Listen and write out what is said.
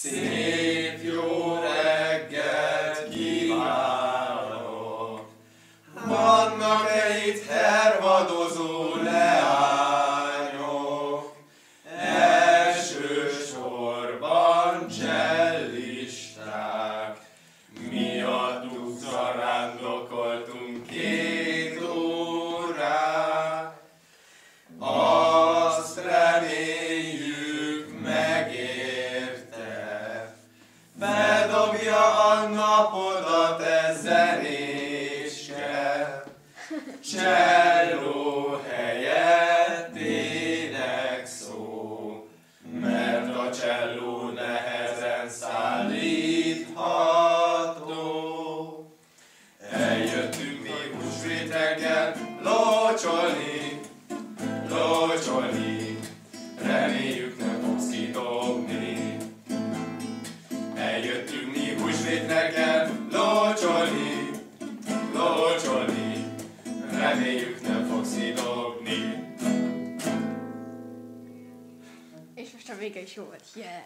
Szép jó reggelt kívánok! Vannak-e itt hervadozó leányok? Elsősorban cellisták, miattuk zarándokoltunk 2 órát. Azt reméljük megérte, feldobja a napodat zenéskkel. Cselló helyett énekszó, mert a cselló nehezen szállítható. Eljöttünk mi húsvét reggel lócsolni, lócsolni, reméljük nem fogsz kidobni. Eljöttünk mi húsvét reggel lócsolni, lócsolni, reméljük nem fogsz kidobni. És most a vége is jó volt, yeah!